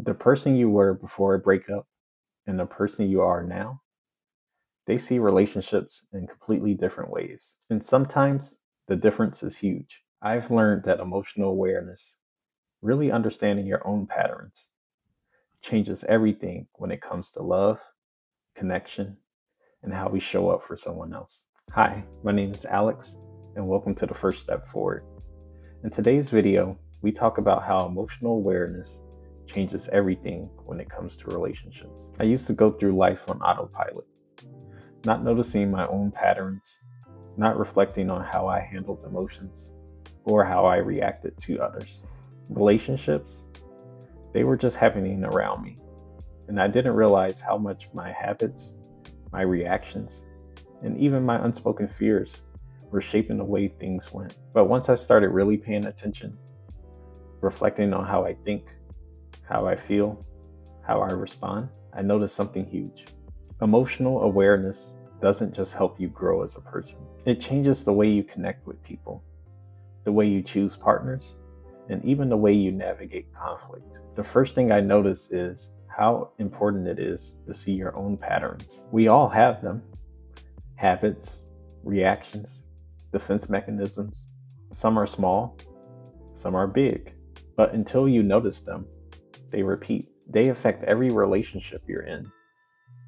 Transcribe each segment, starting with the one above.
The person you were before a breakup and the person you are now, they see relationships in completely different ways. And sometimes the difference is huge. I've learned that emotional awareness, really understanding your own patterns, changes everything when it comes to love, connection, and how we show up for someone else. Hi, my name is Alex, and welcome to the First Step Forward. In today's video, we talk about how emotional awareness changes everything when it comes to relationships. I used to go through life on autopilot, not noticing my own patterns, not reflecting on how I handled emotions or how I reacted to others. Relationships, they were just happening around me, and I didn't realize how much my habits, my reactions, and even my unspoken fears were shaping the way things went. But once I started really paying attention, reflecting on how I think, how I feel, how I respond, I noticed something huge. Emotional awareness doesn't just help you grow as a person. It changes the way you connect with people, the way you choose partners, and even the way you navigate conflict. The first thing I noticed is how important it is to see your own patterns. We all have them. Habits, reactions, defense mechanisms. Some are small, some are big. But until you notice them, they repeat. They affect every relationship you're in,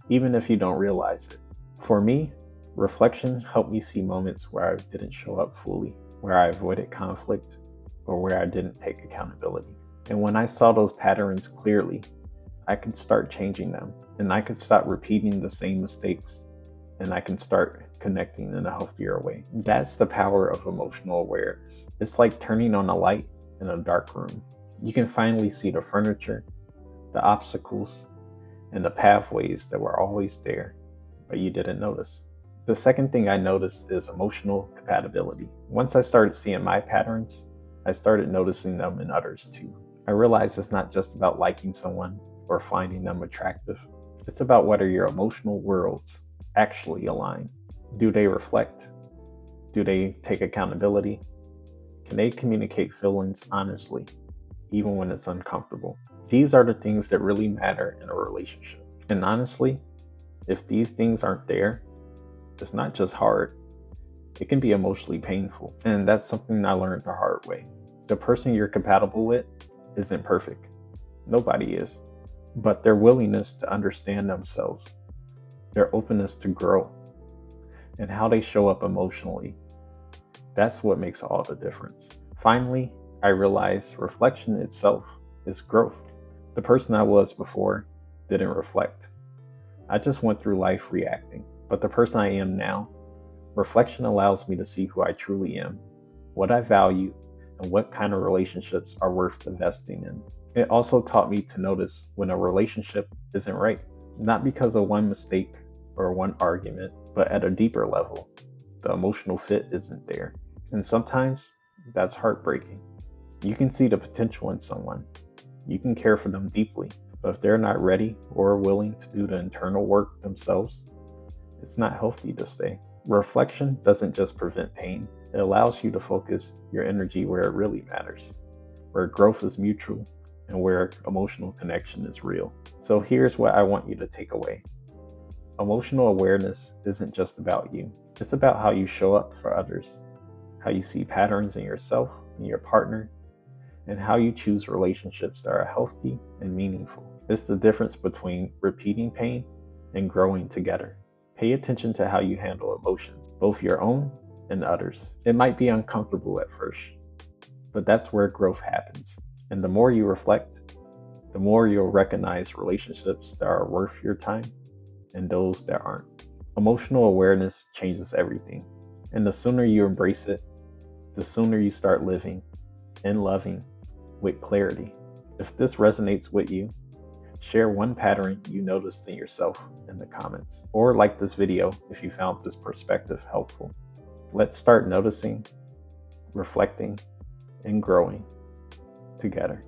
even if you don't realize it. For me, reflection helped me see moments where I didn't show up fully, where I avoided conflict, or where I didn't take accountability. And when I saw those patterns clearly, I could start changing them, and I could stop repeating the same mistakes, and I can start connecting in a healthier way. That's the power of emotional awareness. It's like turning on a light in a dark room. You can finally see the furniture, the obstacles, and the pathways that were always there, but you didn't notice. The second thing I noticed is emotional compatibility. Once I started seeing my patterns, I started noticing them in others too. I realized it's not just about liking someone or finding them attractive. It's about whether your emotional worlds actually align. Do they reflect? Do they take accountability? Can they communicate feelings honestly, even when it's uncomfortable? These are the things that really matter in a relationship. And honestly, if these things aren't there, it's not just hard, it can be emotionally painful. And that's something I learned the hard way. The person you're compatible with isn't perfect. Nobody is. But their willingness to understand themselves, their openness to grow, and how they show up emotionally, that's what makes all the difference. Finally, I realized reflection itself is growth. The person I was before didn't reflect. I just went through life reacting. But the person I am now, reflection allows me to see who I truly am, what I value, and what kind of relationships are worth investing in. It also taught me to notice when a relationship isn't right, not because of one mistake or one argument, but at a deeper level. The emotional fit isn't there. And sometimes that's heartbreaking. You can see the potential in someone. You can care for them deeply, but if they're not ready or willing to do the internal work themselves, it's not healthy to stay. Reflection doesn't just prevent pain, it allows you to focus your energy where it really matters, where growth is mutual and where emotional connection is real. So here's what I want you to take away. Emotional awareness isn't just about you. It's about how you show up for others, how you see patterns in yourself and your partner, and how you choose relationships that are healthy and meaningful. It's the difference between repeating pain and growing together. Pay attention to how you handle emotions, both your own and others. It might be uncomfortable at first, but that's where growth happens. And the more you reflect, the more you'll recognize relationships that are worth your time and those that aren't. Emotional awareness changes everything. And the sooner you embrace it, the sooner you start living and loving with clarity. If this resonates with you, share one pattern you noticed in yourself in the comments, or like this video if you found this perspective helpful. Let's start noticing, reflecting, and growing together.